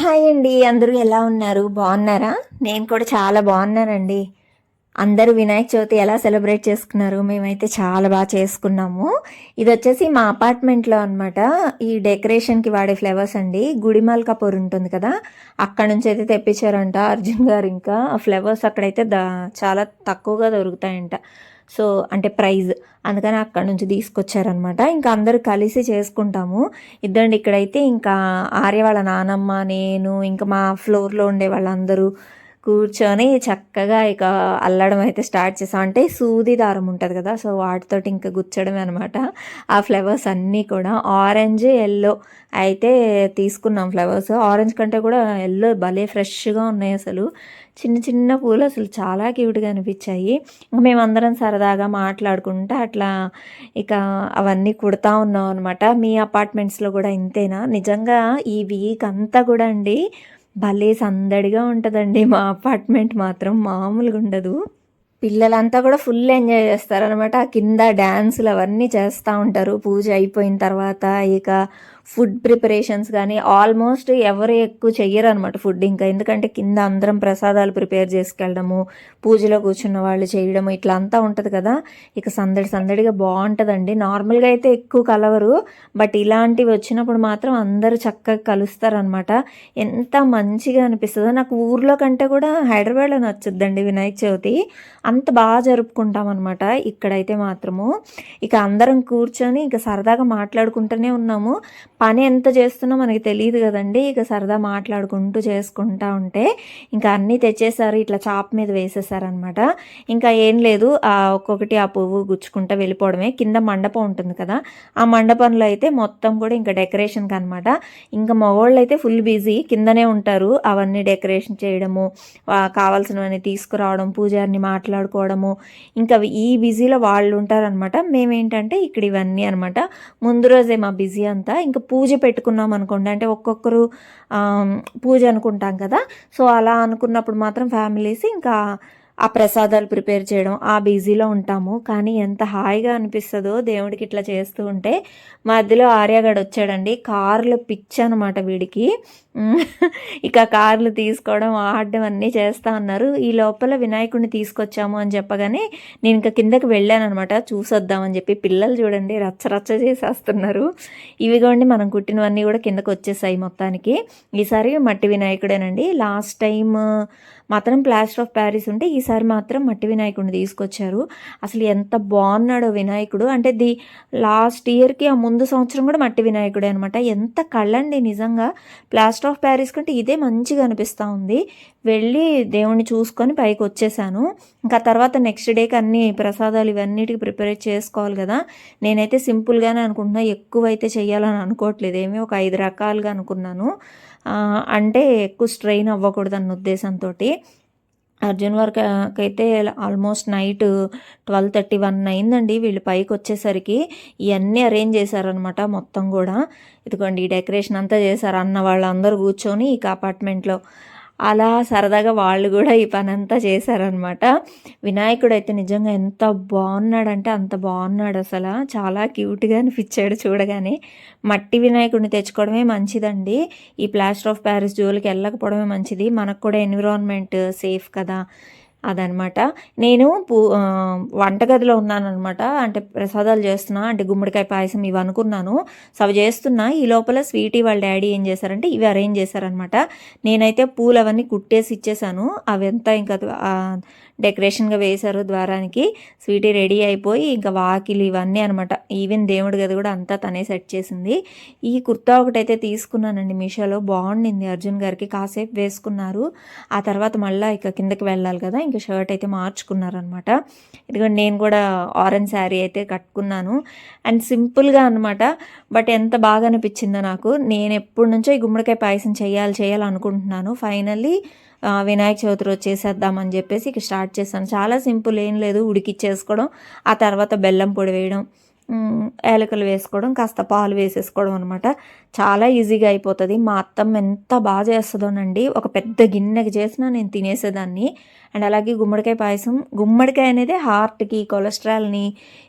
Hi అండి. అందరూ ఎలా ఉన్నారు? బాగున్నారా? నేను కూడా చాలా బాగున్నానండి. అందరూ వినాయక చవితి ఎలా సెలబ్రేట్ చేసుకున్నారు? మేమైతే చాలా బాగా చేసుకున్నాము. ఇది వచ్చేసి మా అపార్ట్మెంట్లో అనమాట. ఈ డెకరేషన్కి వాడే ఫ్లవర్స్ అండి. గుడిమాల్ కపూర్ ఉంటుంది కదా, అక్కడ నుంచి అయితే తెప్పించారంట అర్జున్ గారు. ఇంకా ఆ ఫ్లవర్స్ అక్కడైతే చాలా తక్కువగా దొరుకుతాయంట. సో అంటే ప్రైజ్, అందుకని అక్కడ నుంచి తీసుకొచ్చారనమాట. ఇంకా అందరూ కలిసి చేసుకుంటాము. ఇద్దండి ఇక్కడైతే ఇంకా ఆర్య వాళ్ళ నానమ్మ, నేను, ఇంకా మా ఫ్లోర్లో ఉండే వాళ్ళందరూ కూర్చొని చక్కగా ఇక అల్లడం అయితే స్టార్ట్ చేసాం. అంటే సూది దారం ఉంటుంది కదా, సో వాటితోటి ఇంకా గుచ్చడమే అనమాట. ఆ ఫ్లవర్స్ అన్నీ కూడా ఆరెంజ్, ఎల్లో అయితే తీసుకున్నాం ఫ్లవర్స్. ఆరెంజ్ కంటే కూడా ఎల్లో భలే ఫ్రెష్గా ఉన్నాయి అసలు. చిన్న చిన్న పూలు అసలు చాలా క్యూట్గా అనిపించాయి. ఇంకా మేమందరం సరదాగా మాట్లాడుకుంటూ అట్లా ఇక అవన్నీ కుడతా ఉన్నాం అనమాట. మీ అపార్ట్మెంట్స్లో కూడా ఇంతేనా? నిజంగా ఈ వీక్ అంతా కూడా అండి భలే సందడిగా ఉంటుందండి. మా అపార్ట్మెంట్ మాత్రం మామూలుగా ఉండదు. పిల్లలంతా కూడా ఫుల్ ఎంజాయ్ చేస్తారనమాట. కింద డ్యాన్సులు అవన్నీ చేస్తూ ఉంటారు పూజ అయిపోయిన తర్వాత. ఇక ఫుడ్ ప్రిపరేషన్స్ కానీ ఆల్మోస్ట్ ఎవరు ఎక్కువ చెయ్యరు అనమాట ఫుడ్. ఇంకా ఎందుకంటే కింద అందరం ప్రసాదాలు ప్రిపేర్ చేసుకెళ్ళడము, పూజలో కూర్చున్న వాళ్ళు చేయడము, ఇట్లా అంతా ఉంటుంది కదా. ఇక సందడి సందడిగా బాగుంటుందండి. నార్మల్గా అయితే ఎక్కువ కలవరు, బట్ ఇలాంటివి వచ్చినప్పుడు మాత్రం అందరూ చక్కగా కలుస్తారనమాట. ఎంత మంచిగా అనిపిస్తుందో. నాకు ఊర్లో కంటే కూడా హైదరాబాద్లో నచ్చుద్దండి వినాయక చవితి. అంత బాగా జరుపుకుంటాం అనమాట ఇక్కడైతే మాత్రము. ఇక అందరం కూర్చొని ఇక సరదాగా మాట్లాడుకుంటూనే ఉన్నాము. పని ఎంత చేస్తున్నా మనకి తెలియదు కదండి. ఇక సరదా మాట్లాడుకుంటూ చేసుకుంటా ఉంటే ఇంకా అన్నీ తెచ్చేసారు, ఇట్లా చాప్ మీద వేసేసారనమాట. ఇంకా ఏం లేదు, ఒక్కొక్కటి ఆ పువ్వు గుచ్చుకుంటూ వెళ్ళిపోవడమే. కింద మండపం ఉంటుంది కదా, ఆ మండపంలో అయితే మొత్తం కూడా ఇంకా డెకరేషన్కి అనమాట. ఇంకా మగవాళ్ళు అయితే ఫుల్ బిజీ కిందనే ఉంటారు, అవన్నీ డెకరేషన్ చేయడము, కావాల్సినవన్నీ తీసుకురావడం, పూజారిని మాట్లాడుకోవడము, ఇంకా ఈ బిజీలో వాళ్ళు ఉంటారనమాట. మేమేంటంటే ఇక్కడ ఇవన్నీ అనమాట. ముందు రోజే మా బిజీ అంతా. ఇంకా పూజ పెట్టుకున్నాం అనుకోండి, అంటే ఒక్కొక్కరు పూజ అనుకుంటాం కదా, సో అలా అనుకున్నప్పుడు మాత్రం ఫ్యామిలీస్ ఇంకా ఆ ప్రసాదాలు ప్రిపేర్ చేయడం ఆ బిజీలో ఉంటాము. కానీ ఎంత హాయిగా అనిపిస్తుందో దేవుడికి ఇట్లా చేస్తూ ఉంటే. మధ్యలో ఆర్యగాడు వచ్చాడండి, కార్లు పిచ్చి అనమాట వీడికి. ఇక కార్లు తీసుకోవడం, ఆడడం అన్నీ చేస్తూ ఉన్నారు. ఈ లోపల వినాయకుడిని తీసుకొచ్చాము అని చెప్పగానే నేను ఇంకా కిందకి వెళ్ళాను అనమాట, చూసొద్దామని చెప్పి. పిల్లలు చూడండి రచ్చ రచ్చ చేసేస్తున్నారు. ఇవిగోండి మనం కుట్టినవన్నీ కూడా కిందకు వచ్చేసాయి మొత్తానికి. ఈసారి మట్టి వినాయకుడేనండి. లాస్ట్ టైం మాత్రం ప్లాస్టర్ ఆఫ్ ప్యారిస్ ఉంటే ఈసారి మాత్రం మట్టి వినాయకుడిని తీసుకొచ్చారు. అసలు ఎంత బాగున్నాడో వినాయకుడు. అంటే లాస్ట్ ఇయర్కి ఆ ముందు సంవత్సరం కూడా మట్టి వినాయకుడే అనమాట. ఎంత కళ్ళండి నిజంగా. ప్లాస్టర్ ఆఫ్ ప్యారిస్ కంటే ఇదే మంచిగా అనిపిస్తూ ఉంది. వెళ్ళి దేవుణ్ణి చూసుకొని పైకి వచ్చేసాను. ఇంకా తర్వాత నెక్స్ట్ డేకి అన్ని ప్రసాదాలు ఇవన్నిటికి ప్రిపేర్ చేసుకోవాలి కదా. నేనైతే సింపుల్గానే అనుకుంటున్నా, ఎక్కువైతే చేయాలని అనుకోవట్లేదు. ఏమీ ఒక 5 రకాలుగా అనుకున్నాను. అంటే ఎక్కువ స్ట్రెయిన్ అవ్వకూడదు అన్న ఉద్దేశంతో. అర్జున్ వర్క్ అయితే ఆల్మోస్ట్ నైట్ 12:31 అయిందండి వీళ్ళు పైకి వచ్చేసరికి. ఇవన్నీ అరేంజ్ చేశారనమాట మొత్తం కూడా. ఇదిగోండి ఈ డెకరేషన్ అంతా చేశారు అన్న వాళ్ళందరూ కూర్చొని ఇక అపార్ట్మెంట్లో. అలా సరదాగా వాళ్ళు కూడా ఈ పని అంతా చేశారనమాట. వినాయకుడు అయితే నిజంగా ఎంత బాగున్నాడంటే అంత బాగున్నాడు అసలు. చాలా క్యూట్గా అనిపించాడు చూడగానే. మట్టి వినాయకుడిని తెచ్చుకోవడమే మంచిదండి. ఈ ప్లాస్టర్ ఆఫ్ ప్యారిస్ జోలికి వెళ్ళకపోవడమే మంచిది. మనకు కూడా ఎన్విరాన్మెంట్ సేఫ్ కదా, అదనమాట. నేను వంటగదిలో ఉన్నానమాట. అంటే ప్రసాదాలు చేస్తున్నా, అంటే గుమ్మడికాయ పాయసం ఇవి అనుకున్నాను. సో అవి చేస్తున్నా. ఈ లోపల స్వీటీ వాళ్ళ డాడీ ఏం చేశారంటే ఇవి అరేంజ్ చేశారనమాట. నేనైతే పూలు అవన్నీ కుట్టేసి ఇచ్చేసాను. అవంతా ఇంకా డెకరేషన్గా వేశారు ద్వారానికి. స్వీటీ రెడీ అయిపోయి ఇంకా వాకిలి ఇవన్నీ అనమాట. ఈవెన్ దేవుడి గది కూడా అంతా తనే సెట్ చేసింది. ఈ కుర్తా ఒకటైతే తీసుకున్నానండి మీషోలో, బాగుండింది. అర్జున్ గారికి కాసేపు వేసుకున్నారు. ఆ తర్వాత మళ్ళీ ఇక కిందకి వెళ్ళాలి కదా, ఇంకా షర్ట్ అయితే మార్చుకున్నారనమాట. ఇదిగోండి నేను కూడా ఆరెంజ్ శారీ అయితే కట్టుకున్నాను. అండ్ సింపుల్గా అనమాట, బట్ ఎంత బాగా అనిపించిందో నాకు. నేను ఎప్పటి నుంచో ఈ గుమ్మడికాయ పాయసం చేయాలనుకుంటున్నాను. ఫైనల్లీ వినాయక చవితి రోజు చేసేద్దామని చెప్పేసి ఇక స్టార్ట్ చేశాను. చాలా సింపుల్, ఏం లేదు, ఉడికిచ్చేసుకోవడం, ఆ తర్వాత బెల్లం పొడి వేయడం, యాలకులు వేసుకోవడం, కాస్త పాలు వేసేసుకోవడం అనమాట. చాలా ఈజీగా అయిపోతుంది. మా అత్తమ్మ ఎంత బాగా చేస్తుందోనండి, ఒక పెద్ద గిన్నెకి చేసినా నేను తినేసేదాన్ని. అండ్ అలాగే గుమ్మడికాయ పాయసం, గుమ్మడికాయ అనేది హార్ట్కి, కొలెస్ట్రాల్ని,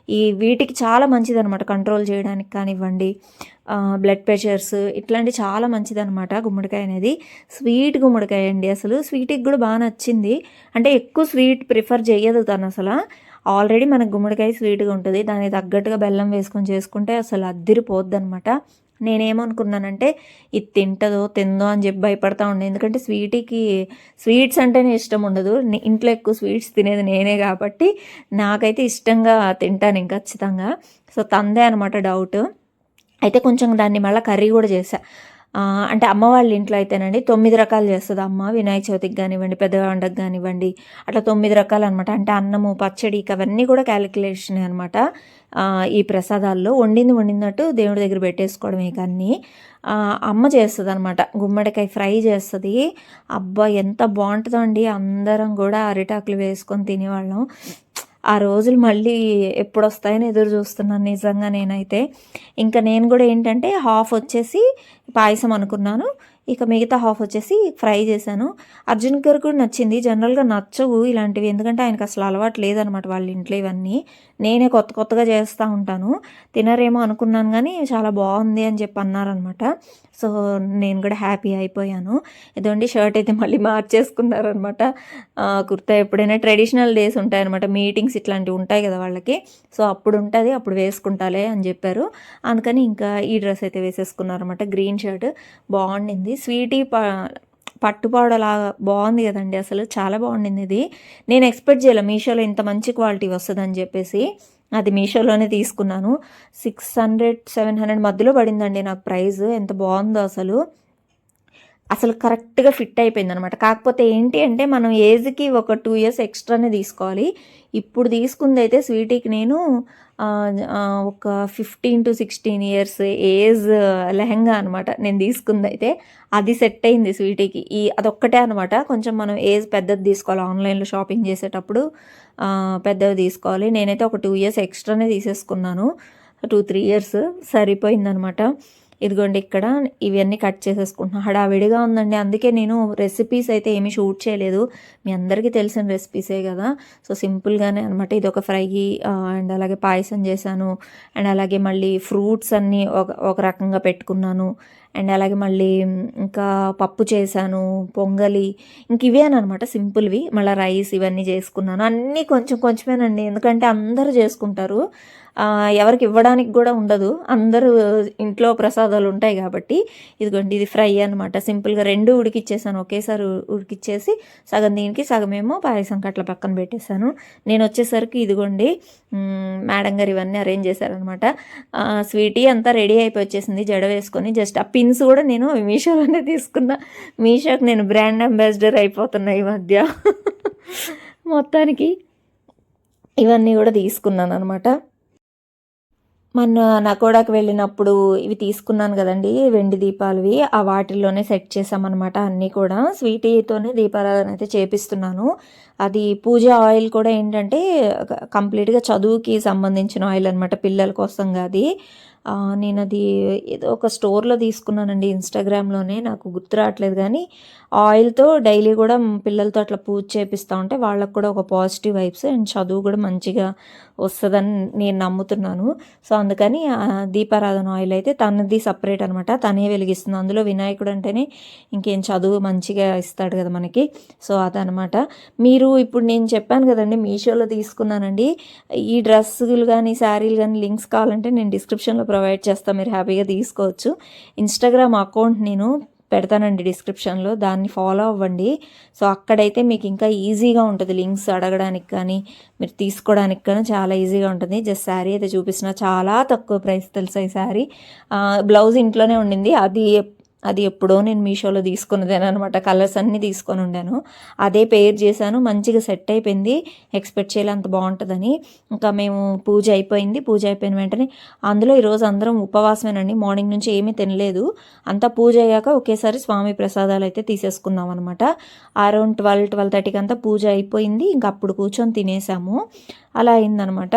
వీటికి చాలా మంచిదనమాట, కంట్రోల్ చేయడానికి కానివ్వండి, బ్లడ్ ప్రెషర్స్ ఇట్లాంటి చాలా మంచిదనమాట గుమ్మడికాయ అనేది. స్వీట్ గుమ్మడికాయ అండి, అసలు స్వీట్కి కూడా బాగా నచ్చింది. అంటే ఎక్కువ స్వీట్ ప్రిఫర్ చేయదు తను అసలు. ఆల్రెడీ మనకు గుమ్మడికాయ స్వీట్గా ఉంటుంది, దానికి తగ్గట్టుగా బెల్లం వేసుకొని చేసుకుంటే అసలు అద్దిరిపోద్ది అనమాట. నేనేమనుకున్నానంటే ఇది తిందో అని చెప్పి భయపడతా ఉండే, ఎందుకంటే స్వీట్స్ అంటేనే ఇష్టం ఉండదు. ఇంట్లో ఎక్కువ స్వీట్స్ తినేది నేనే కాబట్టి నాకైతే ఇష్టంగా తింటాను ఇంకా ఖచ్చితంగా. సో తందే అనమాట డౌట్. అయితే కొంచెం దాన్ని మళ్ళీ కర్రీ కూడా చేశా. అంటే అమ్మ వాళ్ళ ఇంట్లో అయితేనండి 9 రకాలు చేస్తుంది అమ్మ, వినాయక చవితికి కానివ్వండి, పెద్ద పండగకి కానివ్వండి, అట్లా 9 రకాలు అనమాట. అంటే అన్నము, పచ్చడి, అవన్నీ కూడా క్యాలిక్యులేషన్ అనమాట. ఈ ప్రసాదాల్లో వండినట్టు దేవుడి దగ్గర పెట్టేసుకోవడం ఇక అన్నీ అమ్మ చేస్తుంది అనమాట. గుమ్మడికాయ ఫ్రై చేస్తుంది. అబ్బా ఎంత బాగుంటుందో అండి, అందరం కూడా అరిటాకులు వేసుకొని తినేవాళ్ళం. ఆ రోజులు మళ్ళీ ఎప్పుడు వస్తాయని ఎదురు చూస్తున్నాను నిజంగా నేనైతే. ఇంకా నేను కూడా ఏంటంటే హాఫ్ వచ్చేసి పాయసం అనుకున్నాను, ఇక మిగతా హాఫ్ వచ్చేసి ఫ్రై చేశాను. అర్జున్ గారు కూడా నచ్చింది. జనరల్గా నచ్చవు ఇలాంటివి, ఎందుకంటే ఆయనకు అసలు అలవాటు లేదనమాట వాళ్ళ ఇంట్లో ఇవన్నీ. నేనే కొత్తగా చేస్తూ ఉంటాను, తినరేమో అనుకున్నాను కానీ చాలా బాగుంది అని చెప్పి అన్నారనమాట. సో నేను కూడా హ్యాపీ అయిపోయాను. ఇదండి షర్ట్ అయితే మళ్ళీ మార్చేసుకున్నారనమాట. కుర్తా ఎప్పుడైనా ట్రెడిషనల్ డేస్ ఉంటాయన్నమాట, మీటింగ్స్ ఇట్లాంటివి ఉంటాయి కదా వాళ్ళకి, సో అప్పుడు ఉంటుంది, అప్పుడు వేసుకుంటాలే అని చెప్పారు. అందుకని ఇంకా ఈ డ్రెస్ అయితే వేసేసుకున్నారనమాట. గ్రీన్ షర్ట్ బాగుండింది. స్వీటీ పట్టుపాడలాగా బాగుంది కదండి, అసలు చాలా బాగుండింది ఇది. నేను ఎక్స్పెక్ట్ చేయలే మీషోలో ఇంత మంచి క్వాలిటీ వస్తుందని చెప్పేసి. అది మీషోలోనే తీసుకున్నాను. 600-700 మధ్యలో పడిందండి నాకు ప్రైస్. ఎంత బాగుందో అసలు కరెక్ట్గా ఫిట్ అయిపోయింది అనమాట. కాకపోతే ఏంటి అంటే మనం ఏజ్కి ఒక 2 years ఎక్స్ట్రానే తీసుకోవాలి. ఇప్పుడు తీసుకుంది అయితే స్వీటీకి నేను ఒక 15-16 years ఏజ్ లెహంగా అనమాట నేను తీసుకుంది అయితే. అది సెట్ అయింది స్వీటీకి. అదొక్కటే అనమాట, కొంచెం మనం ఏజ్ పెద్దది తీసుకోవాలి ఆన్లైన్లో షాపింగ్ చేసేటప్పుడు, పెద్దవి తీసుకోవాలి. నేనైతే ఒక 2 years ఎక్స్ట్రానే తీసేసుకున్నాను. 2-3 years సరిపోయిందనమాట. ఇదిగోండి ఇక్కడ ఇవన్నీ కట్ చేసేసుకుంటున్నాను. హడావిడిగా ఉందండి, అందుకే నేను రెసిపీస్ అయితే ఏమీ షూట్ చేయలేదు. మీ అందరికీ తెలిసిన రెసిపీసే కదా, సో సింపుల్గానే అనమాట. ఇది ఒక ఫ్రై అండ్ అలాగే పాయసం చేశాను. అండ్ అలాగే మళ్ళీ ఫ్రూట్స్ అన్నీ ఒక రకంగా పెట్టుకున్నాను. అండ్ అలాగే మళ్ళీ ఇంకా పప్పు చేశాను, పొంగలి, ఇంక ఇవేనమాట సింపుల్వి. మళ్ళీ రైస్ ఇవన్నీ చేసుకున్నాను. అన్నీ కొంచెమేనండి, ఎందుకంటే అందరూ చేసుకుంటారు, ఎవరికి ఇవ్వడానికి కూడా ఉండదు, అందరూ ఇంట్లో ప్రసాదాలు ఉంటాయి కాబట్టి. ఇదిగోండి ఇది ఫ్రై అనమాట. సింపుల్గా 2 ఉడికిచ్చేసాను, ఒకేసారి ఉడికిచ్చేసి సగం దీనికి సగమేమో పాయసం కట్ల పక్కన పెట్టేశాను. నేను వచ్చేసరికి ఇదిగోండి మేడం గారు ఇవన్నీ అరేంజ్ చేశారనమాట. స్వీటీ అంతా రెడీ అయిపోయి వచ్చేసింది జడ వేసుకొని. జస్ట్ ఆ పిన్స్ కూడా నేను మీషోలోనే తీసుకున్నా. మీషోకి నేను బ్రాండ్ అంబాసిడర్ అయిపోతున్నా ఈ మధ్య. మొత్తానికి ఇవన్నీ కూడా తీసుకున్నాను అనమాట. మొన్న నకోడాకి వెళ్ళినప్పుడు ఇవి తీసుకున్నాను కదండి, వెండి దీపాలవి, ఆ వాటిల్లోనే సెట్ చేసామన్నమాట. అన్నీ కూడా స్వీటీతోనే దీపారాధన అయితే చేపిస్తున్నాను. అది పూజ ఆయిల్ కూడా ఏంటంటే కంప్లీట్గా చదువుకి సంబంధించిన ఆయిల్ అనమాట, పిల్లల కోసంగా అది. నేను అది ఏదో ఒక స్టోర్లో తీసుకున్నానండి, ఇన్స్టాగ్రామ్లోనే, నాకు గుర్తు రావట్లేదు కానీ ఆయిల్తో డైలీ కూడా పిల్లలతో అట్లా పూజ చేపిస్తూ ఉంటే వాళ్ళకు కూడా ఒక పాజిటివ్ వైబ్స్ అండ్ చదువు కూడా మంచిగా వస్తుందని నేను నమ్ముతున్నాను. సో అందుకని దీపారాధన ఆయిల్ అయితే తనది సపరేట్ అనమాట, తనే వెలిగిస్తుంది. అందులో వినాయకుడు అంటేనే ఇంకేం చదువు మంచిగా ఇస్తాడు కదా మనకి. సో అదనమాట. మీరు ఇప్పుడు నేను చెప్పాను కదండి మీషోలో తీసుకున్నానండి, ఈ డ్రెస్సులు కానీ శారీలు కానీ లింక్స్ కావాలంటే నేను డిస్క్రిప్షన్లో ప్రొవైడ్ చేస్తాను, మీరు హ్యాపీగా తీసుకోవచ్చు. ఇన్స్టాగ్రామ్ అకౌంట్ నేను పెడతానండి డిస్క్రిప్షన్లో, దాన్ని ఫాలో అవ్వండి. సో అక్కడైతే మీకు ఇంకా ఈజీగా ఉంటుంది, లింక్స్ అడగడానికి కానీ మీరు తీసుకోవడానికి కానీ చాలా ఈజీగా ఉంటుంది. జస్ట్ శారీ అయితే చూపిస్తున్నా, చాలా తక్కువ ప్రైస్ తెలుసా ఈ శారీ. బ్లౌజ్ ఇంట్లోనే ఉండింది, అది ఎప్పుడో నేను మీషోలో తీసుకున్నదేనమాట. కలర్స్ అన్నీ తీసుకొని ఉండాను, అదే పేర్ చేశాను, మంచిగా సెట్ అయిపోయింది. ఎక్స్పెక్ట్ చేయాలి అంత బాగుంటుందని. ఇంకా మేము పూజ అయిపోయిన వెంటనే, అందులో ఈరోజు అందరం ఉపవాసమేనండి, మార్నింగ్ నుంచి ఏమీ తినలేదు. అంతా పూజ అయ్యాక ఒకేసారి స్వామి ప్రసాదాలు అయితే తీసేసుకున్నాం అనమాట. అరౌండ్ 12-12:30కి అంతా పూజ అయిపోయింది. ఇంకా అప్పుడు కూర్చొని తినేసాము, అలా అయిందనమాట.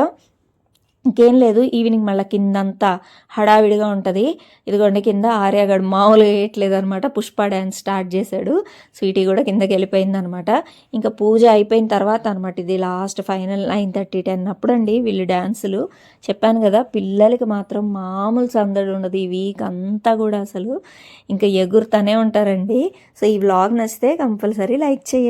ఇంకేం లేదు, ఈవినింగ్ మళ్ళీ కిందంతా హడావిడిగా ఉంటుంది. ఇదిగోండి కింద ఆర్యగడ్ మామూలుగా వేయట్లేదు అనమాట, పుష్ప డ్యాన్స్ స్టార్ట్ చేశాడు. స్వీటీ కూడా కిందకి వెళ్ళిపోయింది అనమాట. ఇంకా పూజ అయిపోయిన తర్వాత అనమాట ఇది లాస్ట్ ఫైనల్ 9:30, 10 అప్పుడు అండి వీళ్ళు డ్యాన్సులు. చెప్పాను కదా, పిల్లలకి మాత్రం మామూలు సందడి ఉండదు ఈ వీక్ అంతా కూడా, అసలు ఇంకా ఎగురుతూనే ఉంటారండి. సో ఈ వ్లాగ్ నచ్చితే కంపల్సరీ లైక్ చేయండి.